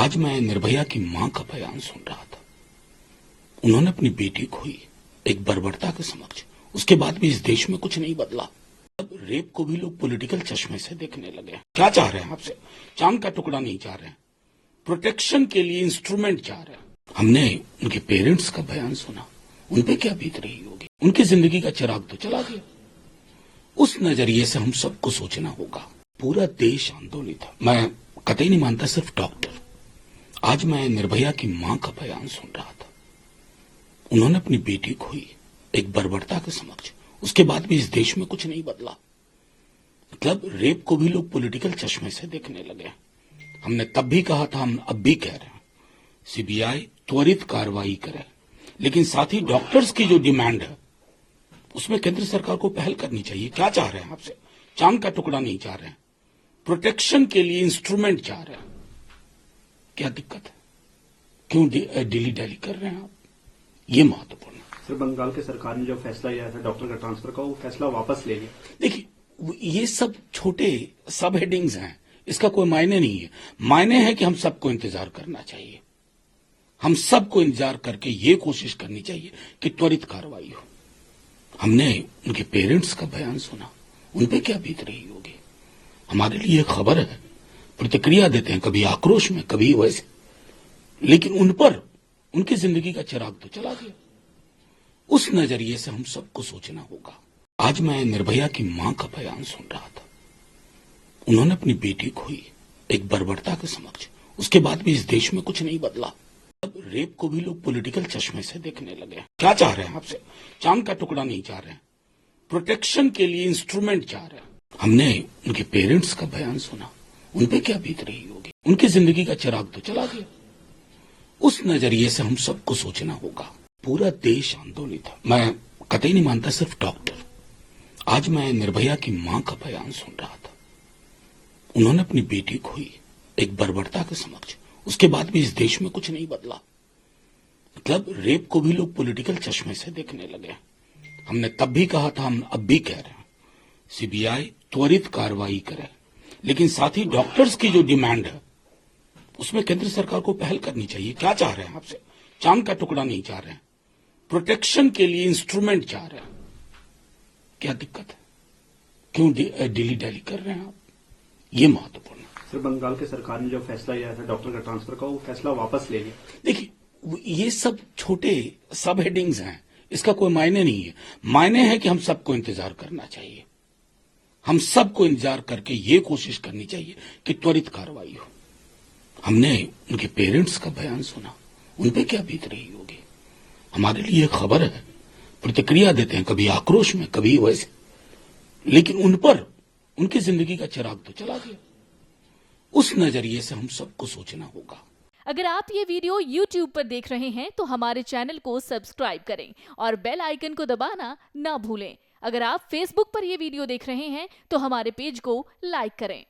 आज मैं निर्भया की मां का बयान सुन रहा था। उन्होंने अपनी बेटी खोई एक बर्बरता के समक्ष। उसके बाद भी इस देश में कुछ नहीं बदला। अब रेप को भी लोग पॉलिटिकल चश्मे से देखने लगे। क्या चाह रहे हैं आपसे? चांद का टुकड़ा नहीं चाह रहे हैं, प्रोटेक्शन के लिए इंस्ट्रूमेंट चाह रहे हैं। हमने उनके पेरेंट्स का बयान सुना, उन पे क्या बीत रही होगी। उनकी जिंदगी का चिराग तो चला गया। उस नजरिए से हम सबको सोचना होगा। पूरा देश आंदोलित था। मैं कतई नहीं मानता सिर्फ डॉक्टर। आज मैं निर्भया की मां का बयान सुन रहा था। उन्होंने अपनी बेटी खोई एक बर्बरता के समक्ष। उसके बाद भी इस देश में कुछ नहीं बदला। मतलब रेप को भी लोग पॉलिटिकल चश्मे से देखने लगे। हमने तब भी कहा था, हम अब भी कह रहे हैं, सीबीआई त्वरित कार्रवाई करे। लेकिन साथ ही डॉक्टर्स की जो डिमांड है उसमें केंद्र सरकार को पहल करनी चाहिए। क्या चाह रहे हैं आपसे? चांद का टुकड़ा नहीं चाह रहे हैं, प्रोटेक्शन के लिए इंस्ट्रूमेंट चाह रहे हैं। क्या दिक्कत है? क्यों डिली डैली कर रहे हैं आप? ये महत्वपूर्ण है। सर, बंगाल की सरकार ने जो फैसला लिया था डॉक्टर का ट्रांसफर का, वो फैसला वापस ले लिया। देखिए, ये सब छोटे सब हेडिंग्स हैं, इसका कोई मायने नहीं है। मायने है कि हम सबको इंतजार करना चाहिए। हम सबको इंतजार करके ये कोशिश करनी चाहिए कि त्वरित कार्रवाई हो। हमने उनके पेरेंट्स का बयान सुना, उन पे क्या बीत रही होगी। हमारे लिए खबर है, प्रतिक्रिया देते हैं, कभी आक्रोश में, कभी वैसे, लेकिन उन पर उनकी जिंदगी का चिराग तो चला गया। उस नजरिए से हम सबको सोचना होगा। आज मैं निर्भया की मां का बयान सुन रहा था। उन्होंने अपनी बेटी खोई एक बर्बरता के समक्ष। उसके बाद भी इस देश में कुछ नहीं बदला। अब रेप को भी लोग पॉलिटिकल चश्मे से देखने लगे। क्या चाह रहे हैं आपसे? चांद का टुकड़ा नहीं चाह रहे हैं, प्रोटेक्शन के लिए इंस्ट्रूमेंट चाह रहे हैं। हमने उनके पेरेंट्स का बयान सुना, उन पे क्या बीत रही होगी। उनकी जिंदगी का चिराग तो चला गया। उस नजरिए से हम सबको सोचना होगा। पूरा देश आंदोलित था। मैं कतई नहीं मानता सिर्फ डॉक्टर। आज मैं निर्भया की मां का बयान सुन रहा था। उन्होंने अपनी बेटी खोई एक बर्बरता के समक्ष। उसके बाद भी इस देश में कुछ नहीं बदला। मतलब रेप को भी लोग पॉलिटिकल चश्मे से देखने लगे। हमने तब भी कहा था, हम अब भी कह रहे हैं, सीबीआई त्वरित कार्रवाई करे। लेकिन साथ ही डॉक्टर्स की जो डिमांड है उसमें केंद्र सरकार को पहल करनी चाहिए। क्या चाह रहे हैं आपसे? चांद का टुकड़ा नहीं चाह रहे हैं, प्रोटेक्शन के लिए इंस्ट्रूमेंट चाह रहे हैं। क्या दिक्कत है? क्यों डिली डैली कर रहे हैं आप? ये महत्वपूर्ण है। सर, बंगाल की सरकार ने जो फैसला लिया था डॉक्टर का ट्रांसफर का, वो फैसला वापस ले लिया। देखिए, ये सब छोटे सब हेडिंग्स हैं, इसका कोई मायने नहीं है। मायने है कि हम सबको इंतजार करना चाहिए। हम सबको इंतजार करके ये कोशिश करनी चाहिए कि त्वरित कार्रवाई हो। हमने उनके पेरेंट्स का बयान सुना, उन पे क्या बीत रही होगी। हमारे लिए खबर है, प्रतिक्रिया देते हैं, कभी आक्रोश में, कभी वैसे, लेकिन उन पर उनकी जिंदगी का चिराग तो चला गया। उस नजरिए से हम सबको सोचना होगा। अगर आप ये वीडियो YouTube पर देख रहे हैं तो हमारे चैनल को सब्सक्राइब करें और बेल आइकन को दबाना ना भूलें। अगर आप Facebook पर ये वीडियो देख रहे हैं तो हमारे पेज को लाइक करें।